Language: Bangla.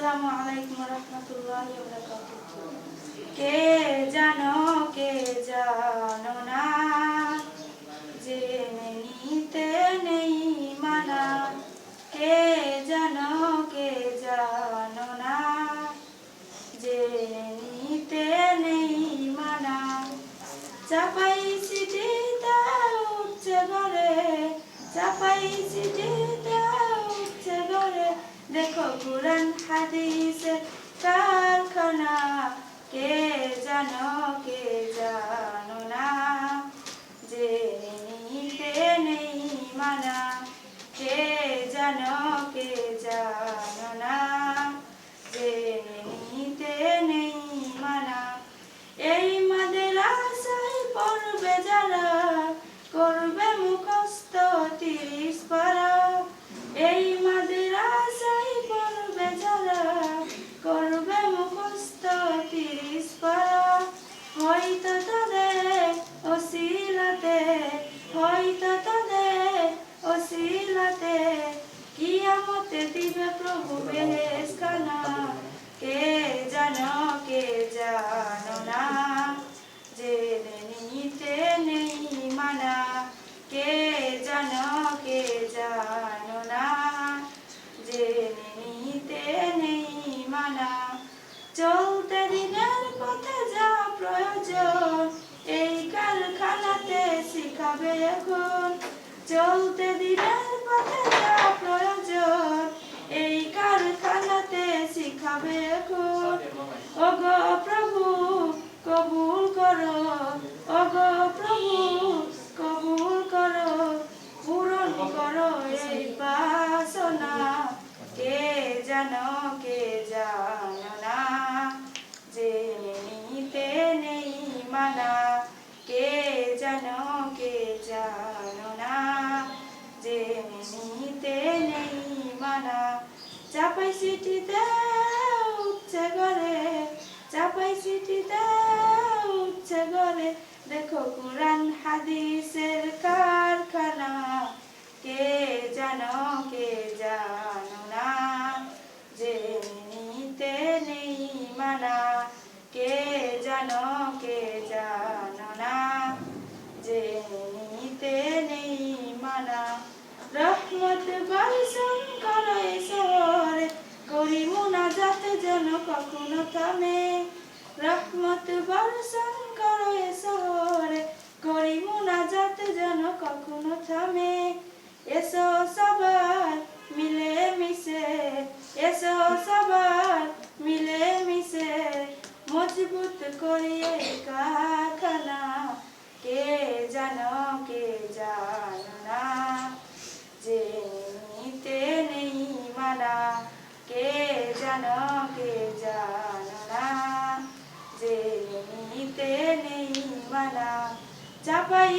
আসসালামু আলাইকুম ওয়া রাহমাতুল্লাহি ওয়া বারাকাতুহু। কে জানো না, জেনে নিতে নেই মানা। কে জানো না, জেনে নিতে নেই মানা। চাপাই চিঠিটা উঠছে ঘরে, চাপাই চিঠিটা উঠছে ঘরে। দেখো কুরআন হাদিসের কারখানা। কে জানো না, জেনে নিতে নেই মানা। কে জানো না, জেনে নিতে নেই মানা। এই মাদ্রাসায় পড়বে যারা, করবে মুখস্থ 30 পারা। এই মাদ্রাসায় পড়বে যারা, করবে মুখস্থ 30 পারা। হয়তো তাদের ওসিলাতে, হয়তো তাদের ওসিলাতে কিয়ামতে দিবে প্রভু বেহেশতখানা। কে জানো না, জেনে নিতে নেই মানা। কে জানো না, জেনে নিতে নেই মানা। চলতে দিনের পথে যা প্রয়োজন, এই কারখানাতে শিখাবে এখন। চলতে দিনের পথে যা প্রয়োজন, এই কারখানাতে শিখাবে এখন। ওগো প্রভু কবুল করো, ওগো প্রভু কবুল করো, পূরণ করো এই বাসনা। কে জানো না, জেনে নিতে নেই মানা। কে জানো না, জেনে নিতে নেই মানা। চাপাই চিঠিতে উঠছে ঘরে, চাপাই চিঠিতে উঠছে ঘরে। দেখো কুরআন হাদিসের কারখানা। কে জানো না, জেনে নিতে নেই মানা। কে জানো না, জেনে নিতে নেই মানা। রহমত বর্ষণ করো এ শহরে, করি মুনাজাত যেন কখনো থামে। রহমত বর্ষণ করো এ শহরে, করি মুনাজাত যেন কখনো থামে। এসো সবার মিলে মিশে, এসো সবার মিলে মিশে, মজবুত করি এই কারখানা। কে জানো না, জেনে নিতে নেই মানা। কে জানো না, জেনে নিতে নেই মানা। চাপাই